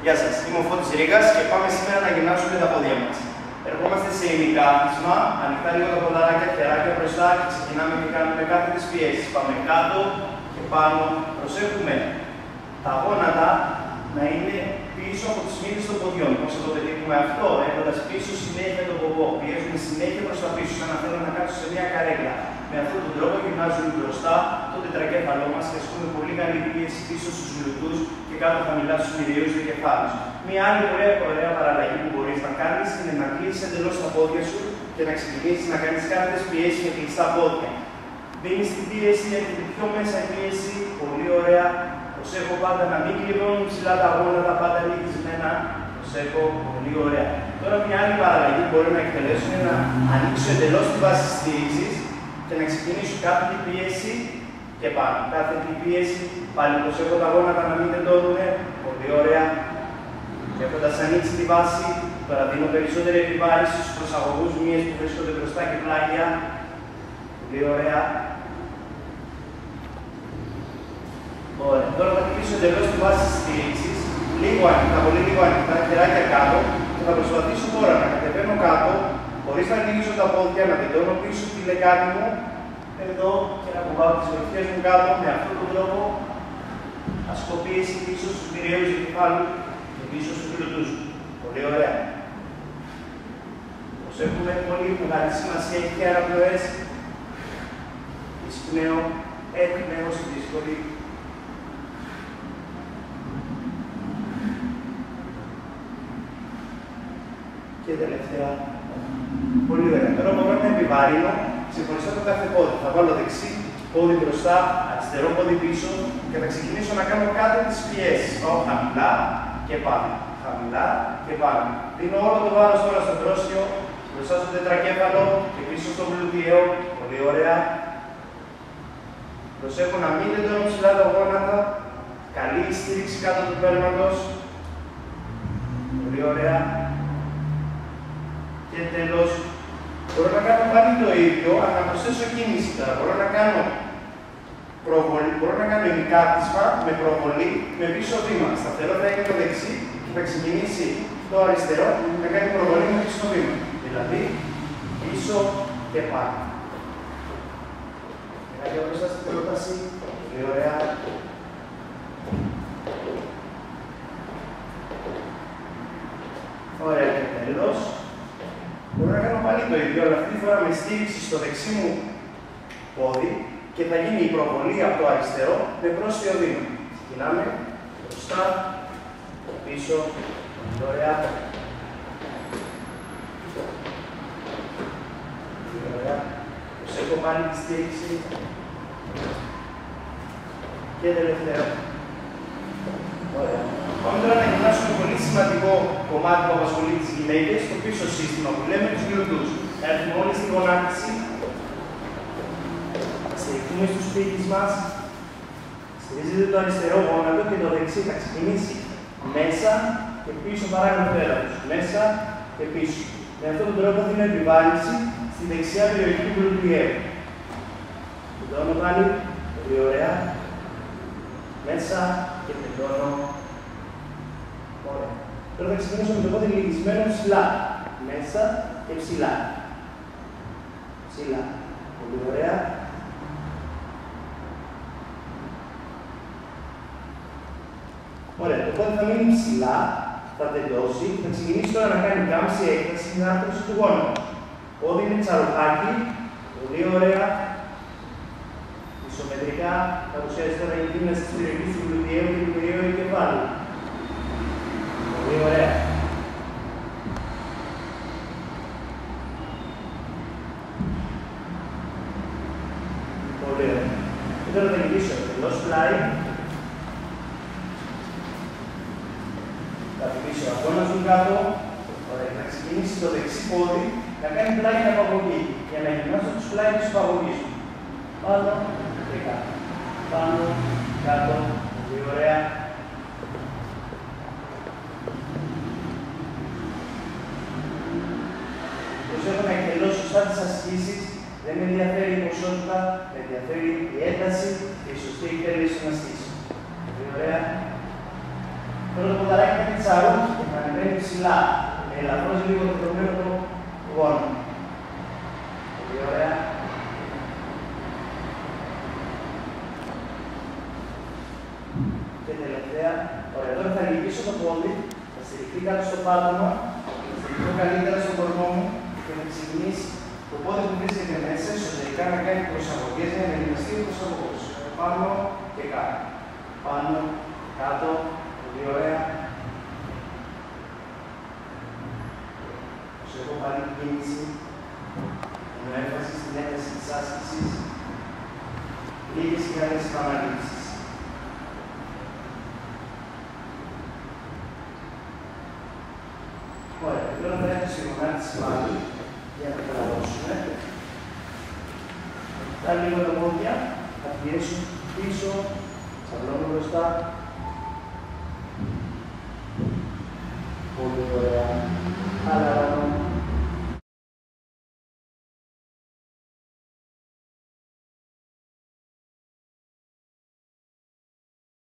Γεια σας, είμαι ο Φώτης Ρήγας και πάμε σήμερα να γυμνάσουμε τα πόδια μας. Ερχόμαστε σε ημικάθισμα, ανοιχτά λίγο τα ποδαράκια, χεράκια μπροστά και ξεκινάμε και κάνουμε κάθετες πιέσεις. Πάμε κάτω και πάνω. Προσέχουμε τα γόνατα να είναι πίσω από τις μύτες των ποδιών. Πώς θα το πετύχουμε αυτό, έχοντας πίσω συνέχεια τον ποπό. Πιέζουμε συνέχεια προς τα πίσω, σαν να θέλω να κάτσω σε μια καρέκλα. Με αυτόν τον τρόπο γυμνάζουμε μπροστά το τετρακέφαλό μας και ασκούμε πολύ καλή πίεση πίσω στους γλουτούς και κάτω χαμηλά στους μυριαίους δικεφάλους. Μια άλλη ωραία παραλλαγή που μπορείς να κάνεις είναι να κλείσεις εντελώς τα πόδια σου και να ξεκινήσεις να κάνεις κάθετες πιέσεις με κλειστά πόδια. Μπαίνεις στην πίεση, έρχεται πιο μέσα η πίεση, πολύ ωραία. Προσέχω πάντα να μην κλειδώνουν ψηλά τα γόνατα, πάντα λυγισμένα. Προσέχω, πολύ ωραία. Τώρα μια άλλη παραλλαγή που μπορεί να εκτελέσω είναι να ανοίξω εντελώς τη βάση στήριξης και να ξεκινήσω κάθετη πίεση και πάνω. Κάθετη πίεση, πάλι προσέχω τα γόνατα να μην τεντώνουν. Πολύ ωραία. Έχοντας ανοίξει τη βάση, τώρα δίνω περισσότερη επιβάρηση στους προσαγωγούς μύες που βρίσκονται μπροστά και πλάγια. Πολύ ωραία. Ωραία. Τώρα θα κλείσω εντελώς τη βάση της στήριξης. Λίγο ανοιχτά, πολύ λίγο ανοιχτά, χεράκια κάτω. Και θα προσπαθήσω τώρα να κατεβαίνω κάτω, χωρίς να γυρίζω τα πόδια, να τεντώνω πίσω τη λεκάνη μου, εδώ και να κουβάω τις γροθιές μου κάτω. Με αυτόν τον τρόπο ασκώ πίεση πίσω στους μυριαίους δικεφάλου και πίσω στους γλουτούς. Πολύ ωραία. Προσέχουμε πολύ μεγάλη σημασία έχει και αναπνοές. Εισπνέω, εκπνέω στη δύσκολη. Και τελευταία. Πολύ ωραία. Τώρα μπορώ να επιβαρύνω ξεχωριστά το κάθε πόδι. Θα βάλω δεξί πόδι μπροστά, αριστερό πόδι πίσω και θα ξεκινήσω να κάνω κάθετες πιέσεις. Πάω χαμηλά και πάνω. Χαμηλά και πάνω. Δίνω όλο το βάρος τώρα στο τρόσιο, μπροστά στο τετρακέφαλο και πίσω στο γλουτιαίο. Πολύ ωραία. Προσέχω να μην τεντώνω ψηλά τα γόνατα. Καλή στήριξη κάτω του πέλματος. Πολύ ωραία. Και τέλος, μπορώ να κάνω πάλι το ίδιο, αλλά να προσθέσω κίνηση τώρα. Μπορώ να κάνω ημικάθισμα με προβολή με πίσω βήμα. Σταθερό θα είναι το δεξί και θα ξεκινήσει το αριστερό να κάνει προβολή με πίσω βήμα. Δηλαδή, πίσω και πάνω. Μια μπροστά στην πρόταση. Πολύ ωραία. Ωραία και τέλος. Μπορώ να κάνω πάλι το ίδιο, αλλά αυτή τη φορά με στήριξη στο δεξί μου πόδι και θα γίνει η προβολή από το αριστερό με πρόσθετο βήμα. Ξεκινάμε μπροστά, πίσω, ωραία. Ωραία. Προσέχω πάλι τη στήριξη. Και τελευταίο. Ωραία. Πάμε τώρα να γυμνάσουμε πολύ σημαντικό κομμάτι που απασχολεί τις γυναίκες, το πίσω σύστημα που λέμε τους γλουτούς. Θα έρθουμε όλοι στη γονάτιση. Θα στηριχτούμε στους πίκες μας. Στηρίζετε το αριστερό γόνατο και το δεξί θα ξεκινήσει μέσα και πίσω παράγραφο πέρατος. Μέσα και πίσω. Με αυτόν τον τρόπο δίνω επιβάρυνση στη δεξιά περιοχή του γλουτιαίου. Τεντώνω πάλι. Πολύ ωραία. Μέσα και τεντώνω. Ωραία. Τώρα θα ξεκινήσω με το πόδι λυγισμένο ψηλά. Μέσα και ψηλά. Ψηλά. Πολύ ωραία. Ωραία. Το πόδι θα μείνει ψηλά. Θα τεντώσει. Θα ξεκινήσει τώρα να κάνει κάμψη έκταση στην άρθρωση του γόνατος. Πόδι είναι τσαρουχάκι. Πολύ ωραία. Ισομετρικά παρουσιάζει τώρα η γύμναση της περιοχής του γλουτιαίου και του μυριαίου εγκεφάλου. Πολύ ωραία. Πολύ ωραία. Και τώρα θα γυρίσω εντελώς πλάι. Θα πηγήσω αγώνας μου κάτω. Ωραία. Θα ξεκινήσει το δεξί πόδι να κάνει πλάι την απαγωγή. Για να γυμνάσω τους πλάι της απαγωγής μου. Πάνω και κάτω. Πάνω, κάτω. Πολύ ωραία. Προσέχω να εκτελώ σωστά τις ασκήσεις. Δεν με ενδιαφέρει η ποσότητα, με ενδιαφέρει η ένταση και η σωστή εκτέλεση των ασκήσεων. Πολύ ωραία. Τώρα το ποδαράκι θα είναι τσαρούχι και να ανεβαίνει ψηλά. Ελαφρώς λίγο το προμένο το γόνο. Πολύ ωραία. Και τελευταία, ωραία, τώρα θα γυρίσω το πόδι, θα στηριχθεί κάτω στο πάτωμα, θα στηριχθώ καλύτερα στον κορμό μου και θα ξεκινήσει το πόδι που βρίσκεται μέσα, εσωτερικά να κάνει προσαγωγές για να γυμναστεί ο προσαγωγός. Πάνω και κάτω. Πάνω, κάτω, πολύ ωραία. Όσο έχω πάρει την κίνηση, με έμφαση στην ένταση της άσκησης, λίγες και άλλες επαναλήψεις. Ωραία, τώρα θα έρθω στη γονάτιση πάλι για να καταλαβώσουμε. Μετά λίγο τα πόδια, θα πιέσουν πίσω, τσαβλώνω μπροστά. Πολύ ωραία.